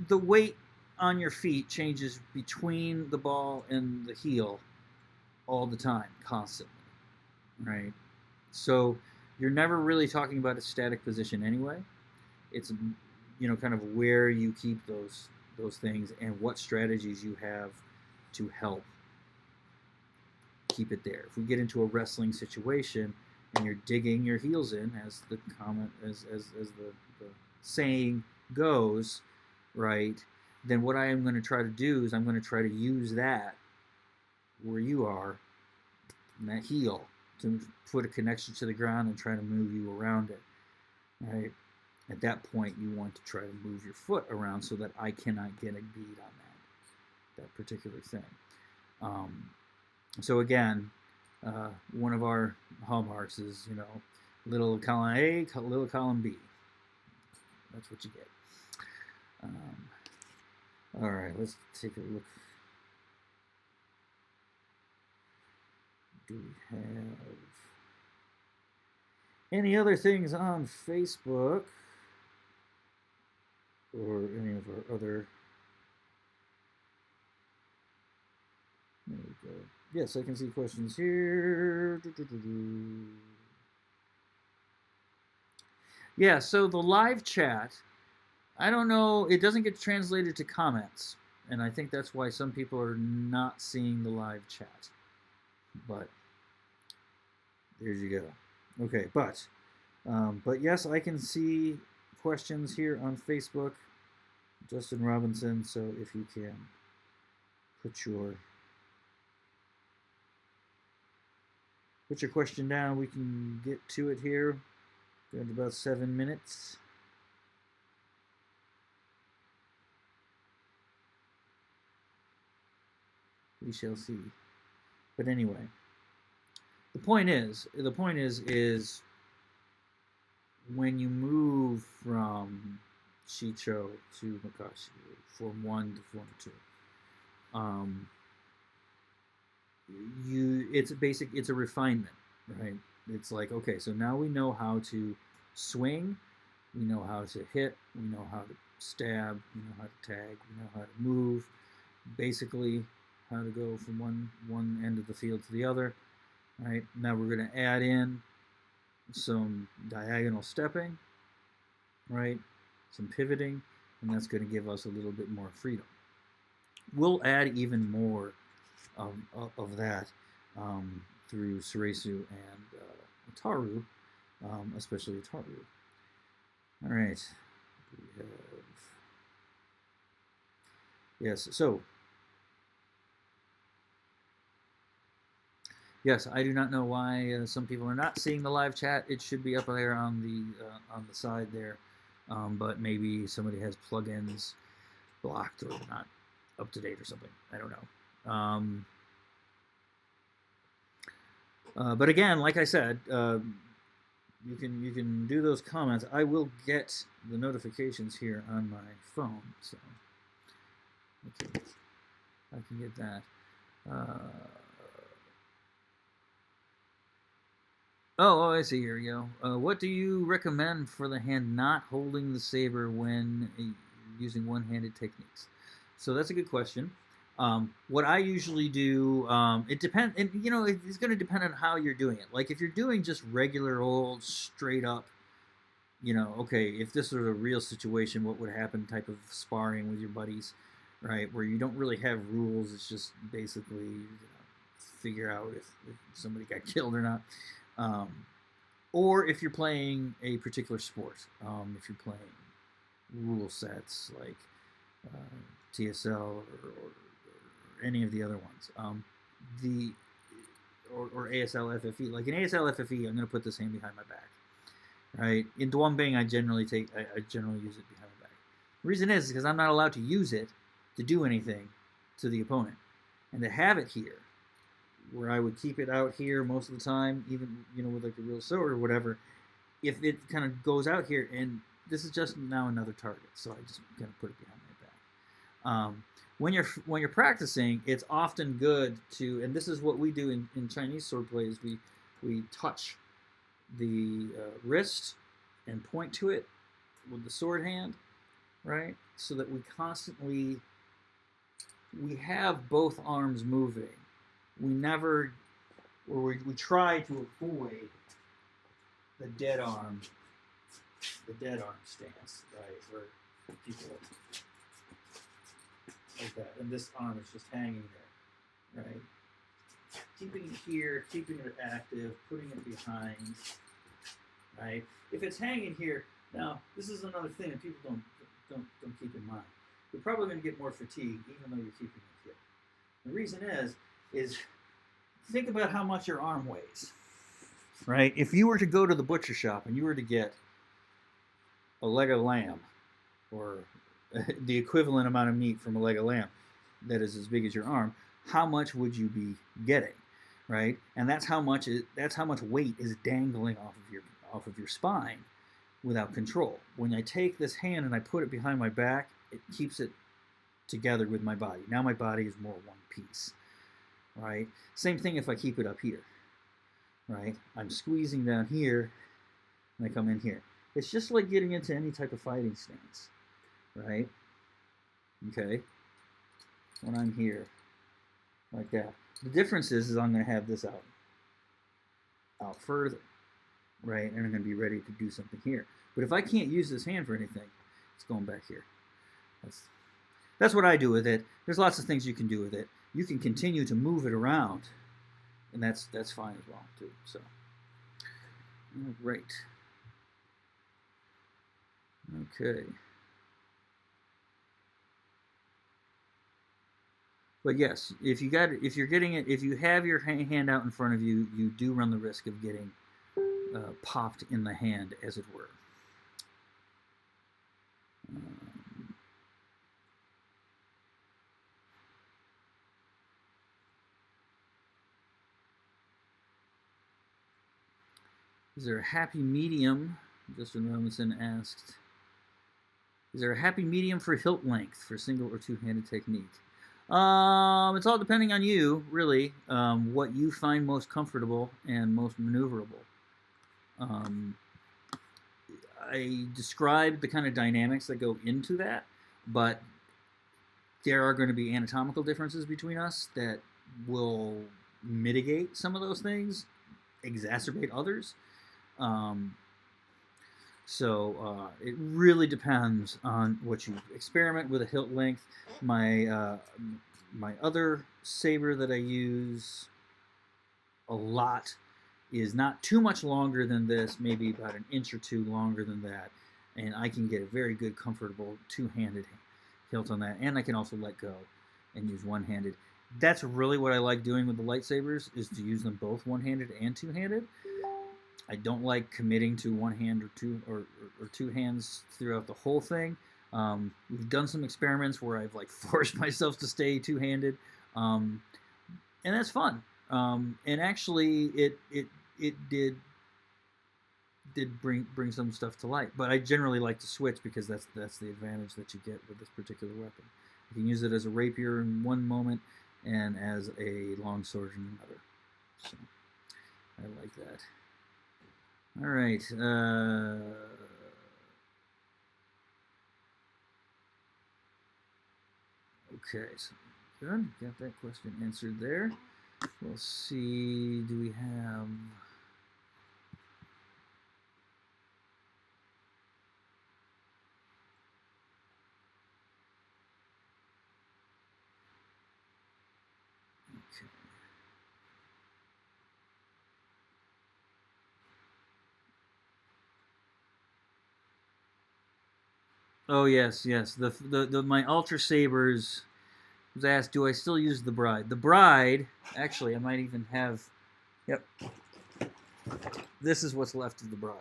the weight on your feet changes between the ball and the heel all the time, constantly, right? So you're never really talking about a static position anyway. It's kind of where you keep those things and what strategies you have to help keep it there. If we get into a wrestling situation and you're digging your heels in, as the saying goes, right, then what I am going to try to do is I'm going to try to use that where you are, in that heel, to put a connection to the ground and try to move you around it, right? At that point, you want to try to move your foot around so that I cannot get a bead on that particular thing. So again, one of our hallmarks is, little column A, little column B. That's what you get. All right, let's take a look. Do we have any other things on Facebook or any of our other? There we go. Yes, I can see questions here. Yeah, so the live chat, I don't know, it doesn't get translated to comments, and I think that's why some people are not seeing the live chat. But there you go. Okay, but yes, I can see questions here on Facebook, Justin Robinson. So if you can put your question down, we can get to it here. Got about 7 minutes. We shall see. But anyway, the point is when you move from Shicho to Makashi, Form 1 to Form 2, it's a refinement, right? It's like, okay, so now we know how to swing, we know how to hit, we know how to stab, we know how to tag, we know how to move, basically how to go from one end of the field to the other, right? Now we're going to add in some diagonal stepping, right? Some pivoting, and that's going to give us a little bit more freedom. We'll add even more of that through Suresu and Ataru, especially Ataru. All right. We have... Yes, so... Yes, I do not know why some people are not seeing the live chat. It should be up there on the side there, but maybe somebody has plugins blocked or not up to date or something. I don't know. But again, like I said, you can do those comments. I will get the notifications here on my phone, so okay, I can get that. Oh, I see. Here we go. What do you recommend for the hand not holding the saber when using one-handed techniques? So that's a good question. What I usually do, it depends, and it's going to depend on how you're doing it. Like if you're doing just regular old straight up, okay, if this was a real situation, what would happen type of sparring with your buddies, right? Where you don't really have rules. It's just basically figure out if somebody got killed or not. Or if you're playing a particular sport, if you're playing rule sets like TSL or any of the other ones, or ASL FFE. Like in ASL FFE, I'm going to put this hand behind my back. Right? In Dwambing, I generally use it behind my back. The reason is because I'm not allowed to use it to do anything to the opponent, and to have it here, where I would keep it out here most of the time, even with like a real sword or whatever. If it kind of goes out here, and this is just now another target, so I just kind of put it behind my back. When you're practicing, it's often good to, and this is what we do in Chinese sword plays. We touch the wrist and point to it with the sword hand, right? So that we have both arms moving. We never, or we try to avoid the dead arm stance, right? Where people like that, and this arm is just hanging there, right? Keeping it here, keeping it active, putting it behind, right? If it's hanging here, now this is another thing that people don't keep in mind. You're probably going to get more fatigue even though you're keeping it here. The reason is think about how much your arm weighs, right? If you were to go to the butcher shop and you were to get a leg of lamb, or the equivalent amount of meat from a leg of lamb that is as big as your arm, how much would you be getting, right? And that's how much weight is dangling off of your spine without control. When I take this hand and I put it behind my back, it keeps it together with my body. Now my body is more one piece, right? Same thing if I keep it up here, right? I'm squeezing down here and I come in here. It's just like getting into any type of fighting stance, right? Okay, when I'm here like that. The difference is I'm going to have this out further, right? And I'm going to be ready to do something here. But if I can't use this hand for anything, it's going back here. That's what I do with it. There's lots of things you can do with it. You can continue to move it around, and that's fine as well too. So, all right. Okay. But yes, if you have your hand out in front of you, you do run the risk of getting popped in the hand, as it were. Is there a happy medium? Justin Robinson asked, is there a happy medium for hilt length for single or two-handed technique? It's all depending on you, really, what you find most comfortable and most maneuverable. I described the kind of dynamics that go into that, but there are going to be anatomical differences between us that will mitigate some of those things, exacerbate others. So it really depends on what you experiment with a hilt length. My other saber that I use a lot is not too much longer than this, maybe about an inch or two longer than that, and I can get a very good, comfortable two-handed hilt on that, and I can also let go and use one-handed. That's really what I like doing with the lightsabers, is to use them both one-handed and two-handed. I don't like committing to one hand or two hands throughout the whole thing. We've done some experiments where I've forced myself to stay two-handed, and that's fun. And actually, it did bring some stuff to light. But I generally like to switch because that's the advantage that you get with this particular weapon. You can use it as a rapier in one moment and as a longsword in another. So I like that. All right. Okay, so good. Got that question answered there. We'll see. Do we have? Okay. Oh yes, yes. The my Ultra Sabers was asked, do I still use the Bride? The Bride, actually, I might even have. Yep. This is what's left of the Bride.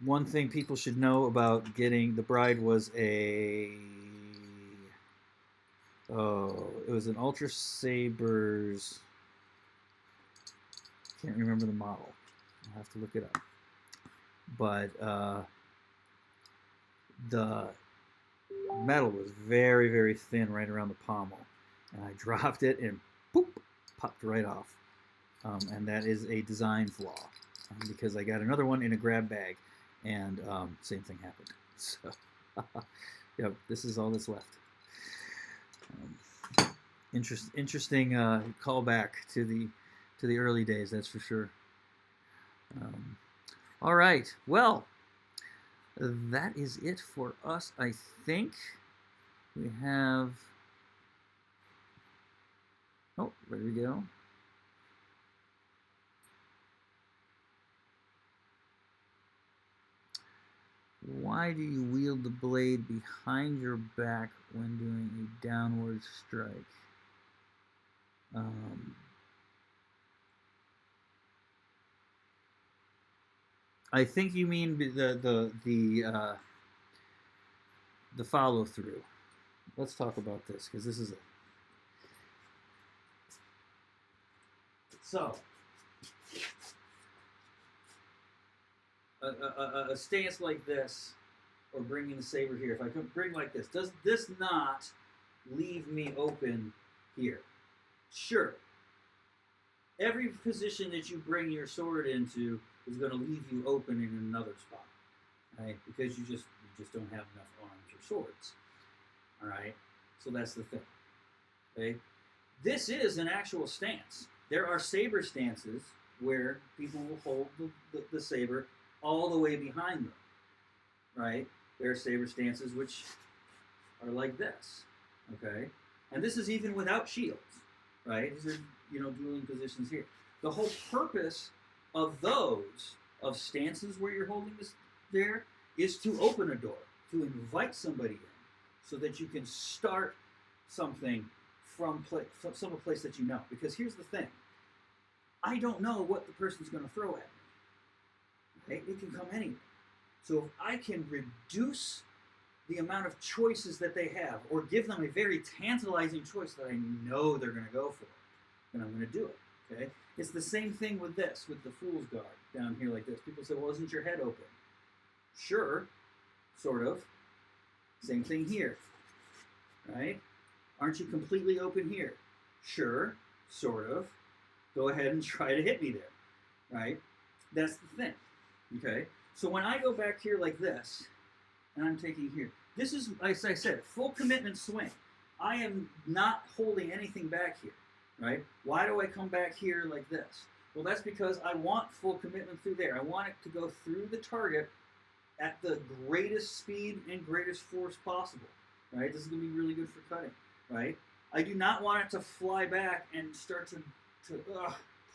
One thing people should know about getting the Bride was it was an Ultra Sabers. Can't remember the model. I'll have to look it up. But the metal was very, very thin right around the pommel. And I dropped it and boop, popped right off. And that is a design flaw because I got another one in a grab bag and same thing happened. So, yeah, this is all that's left. Interesting callback to the early days, that's for sure. All right, well, that is it for us, I think. We have... Oh, there we go. Why do you wield the blade behind your back when doing a downward strike? I think you mean the follow through. Let's talk about this because this is it. So, a stance like this, or bringing the saber here, if I could bring like this, does this not leave me open here? Sure. Every position that you bring your sword into is going to leave you open in another spot, right? Because you just don't have enough arms or swords. All right, so that's the thing. Okay, this is an actual stance. There are saber stances where people will hold the saber all the way behind them, right? There are saber stances which are like this, okay? And this is even without shields, right? These are, dueling positions here. The whole purpose of those, of stances where you're holding this there, is to open a door, to invite somebody in, so that you can start something from some place that you know. Because here's the thing. I don't know what the person's going to throw at me. Okay? It can come anywhere. So if I can reduce the amount of choices that they have, or give them a very tantalizing choice that I know they're going to go for, then I'm going to do it. Okay? It's the same thing with this, with the Fool's Guard down here like this. People say, well, isn't your head open? Sure, sort of. Same thing here, right? Aren't you completely open here? Sure, sort of. Go ahead and try to hit me there, right? That's the thing, okay? So when I go back here like this, and I'm taking here, this is, as I said, full commitment swing. I am not holding anything back here, right? Why do I come back here like this? Well, that's because I want full commitment through there. I want it to go through the target at the greatest speed and greatest force possible, right? This is going to be really good for cutting, right? I do not want it to fly back and start to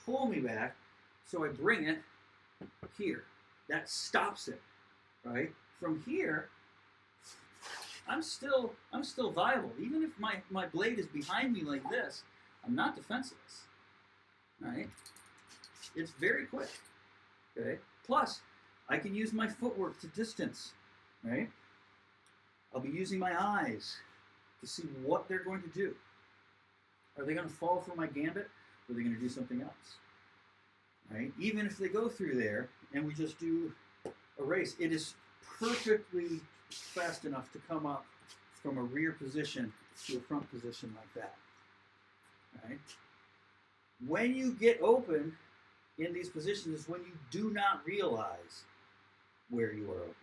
pull me back, so I bring it here. That stops it, right? From here, I'm still viable. Even if my blade is behind me like this, I'm not defenseless, right? It's very quick, okay? Plus, I can use my footwork to distance, right? I'll be using my eyes to see what they're going to do, Are they going to fall for my gambit, or are they going to do something else? Right? Even if they go through there and we just do a race, it is perfectly fast enough to come up from a rear position to a front position like that. Right? When you get open in these positions is when you do not realize where you are open.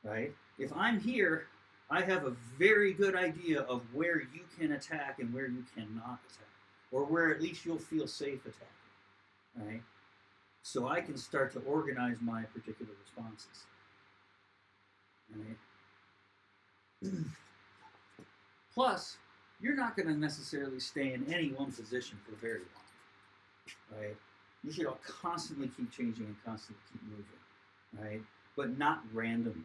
Right? If I'm here, I have a very good idea of where you can attack and where you cannot attack, or where at least you'll feel safe attacking. Right? So I can start to organize my particular responses. Right? Plus, you're not going to necessarily stay in any one position for very long. Right? You should constantly keep changing and constantly keep moving. Right? But not randomly,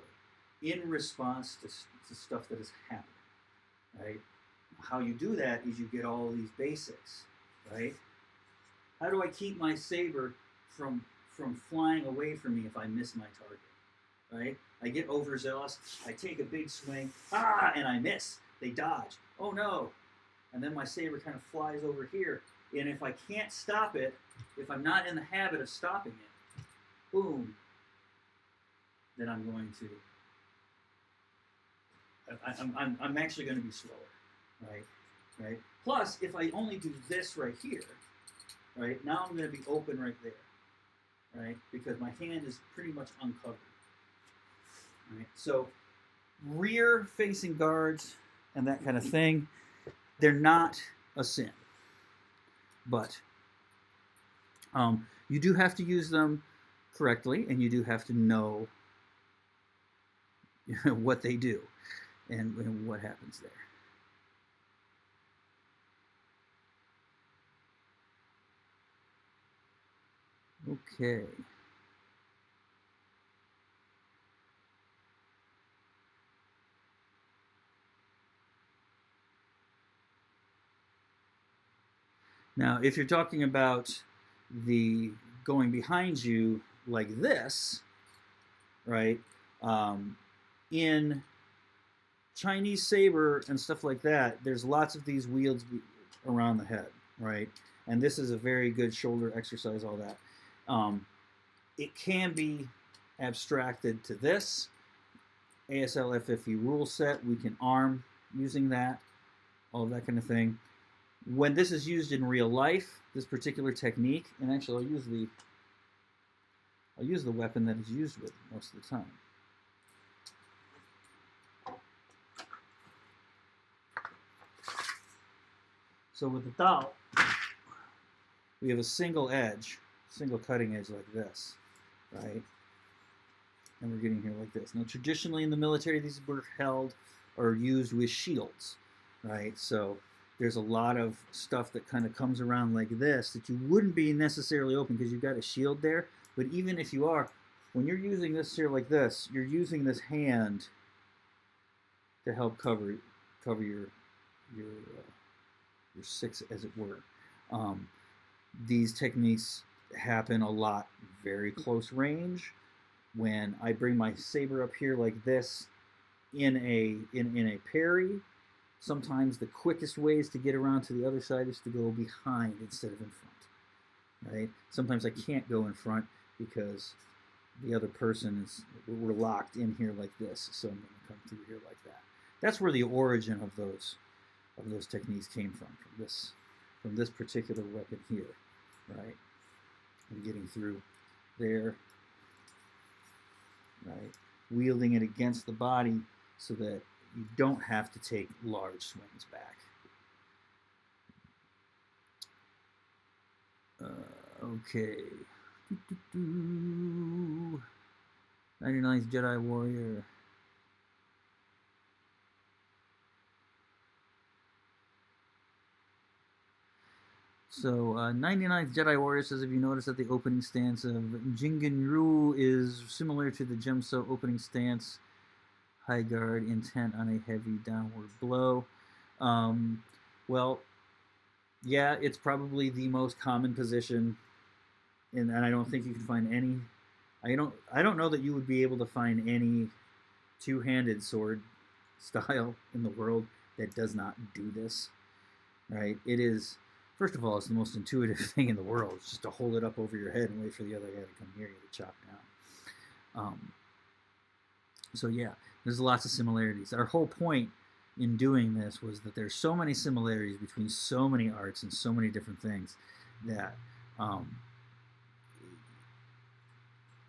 in response to stuff that is happening. Right? How you do that is you get all of these basics. Right? How do I keep my saber from flying away from me if I miss my target? Right? I get overzealous, I take a big swing, and I miss. They dodge. Oh no. And then my saber kind of flies over here. And if I can't stop it, if I'm not in the habit of stopping it, boom, then I'm going to, I'm actually going to be slower. Right? Right? Plus, if I only do this right here, right, now I'm going to be open right there. Right? Because my hand is pretty much uncovered. Right? So rear-facing guards and that kind of thing, they're not a sin. But you do have to use them correctly, and you do have to know what they do and what happens there. Okay. Now, if you're talking about the going behind you like this, right, in Chinese saber and stuff like that, there's lots of these wields around the head, right? And this is a very good shoulder exercise, all that. It can be abstracted to this. ASL FFE rule set, we can arm using that, all of that kind of thing. When this is used in real life, this particular technique, and actually I'll use the weapon that is used with most of the time. So with the dao, we have a single edge, single cutting edge like this, right? And we're getting here like this. Now traditionally in the military, these were held or used with shields, right? So there's a lot of stuff that kind of comes around like this that you wouldn't be necessarily open because you've got a shield there. But even if you are, when you're using this here like this, you're using this hand to help cover your six, as it were. These techniques happen a lot very close range. When I bring my saber up here like this in a parry, sometimes the quickest ways to get around to the other side is to go behind instead of in front, right? Sometimes I can't go in front because the other person we're locked in here like this, so I'm going to come through here like that. That's where the origin of those techniques came from this particular weapon here, right? I'm getting through there, right? Wielding it against the body so that you don't have to take large swings back. Okay. 99th Jedi Warrior. So 99th Jedi Warrior says, if you notice that the opening stance of Jingenru is similar to the Gemso opening stance, high guard, intent on a heavy downward blow. Well, yeah, it's probably the most common position, and I don't think you can find any. I don't know that you would be able to find any two-handed sword style in the world that does not do this. right? It is, first of all, it's the most intuitive thing in the world. It's just to hold it up over your head and wait for the other guy to come near you to chop down. So yeah, there's lots of similarities. Our whole point in doing this was that there's so many similarities between so many arts and so many different things that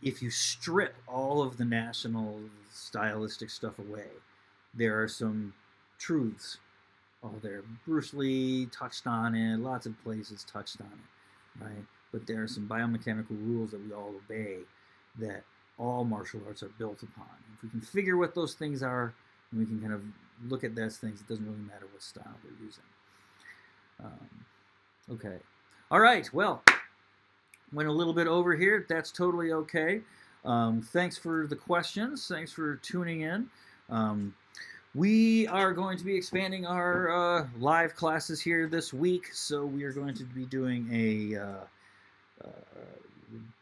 if you strip all of the national stylistic stuff away, there are some truths. Oh, there, Bruce Lee touched on it, lots of places touched on it, right? But there are some biomechanical rules that we all obey that all martial arts are built upon. If we can figure what those things are, and we can kind of look at those things, it doesn't really matter what style they're using. Okay. All right, well, went a little bit over here. That's totally okay. Thanks for the questions. Thanks for tuning in. We are going to be expanding our live classes here this week, so we are going to be doing a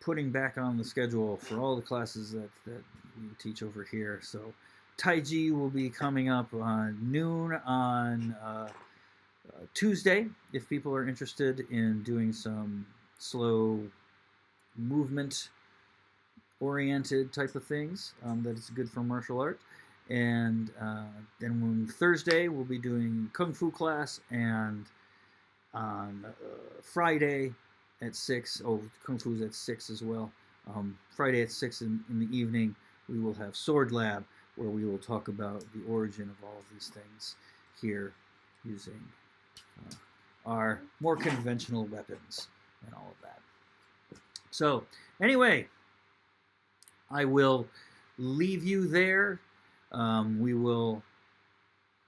putting back on the schedule for all the classes that we teach over here. So Taiji will be coming up noon on Tuesday, if people are interested in doing some slow movement oriented type of things, that it's good for martial art. And then on Thursday we'll be doing Kung Fu class, and on Friday at 6, Kung Fu's at 6 as well. Friday at 6 in the evening we will have Sword Lab, where we will talk about the origin of all of these things here using our more conventional weapons and all of that. So anyway, I will leave you there. We will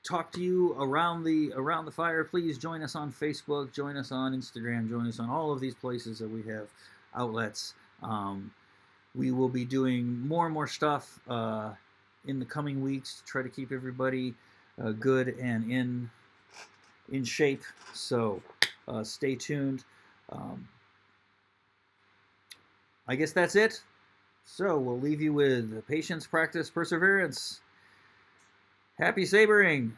talk to you around the fire. Please join us on Facebook, join us on Instagram, join us on all of these places that we have outlets. We will be doing more and more stuff in the coming weeks to try to keep everybody good and in shape. So stay tuned. I guess that's it. So we'll leave you with patience, practice, perseverance. Happy sabering!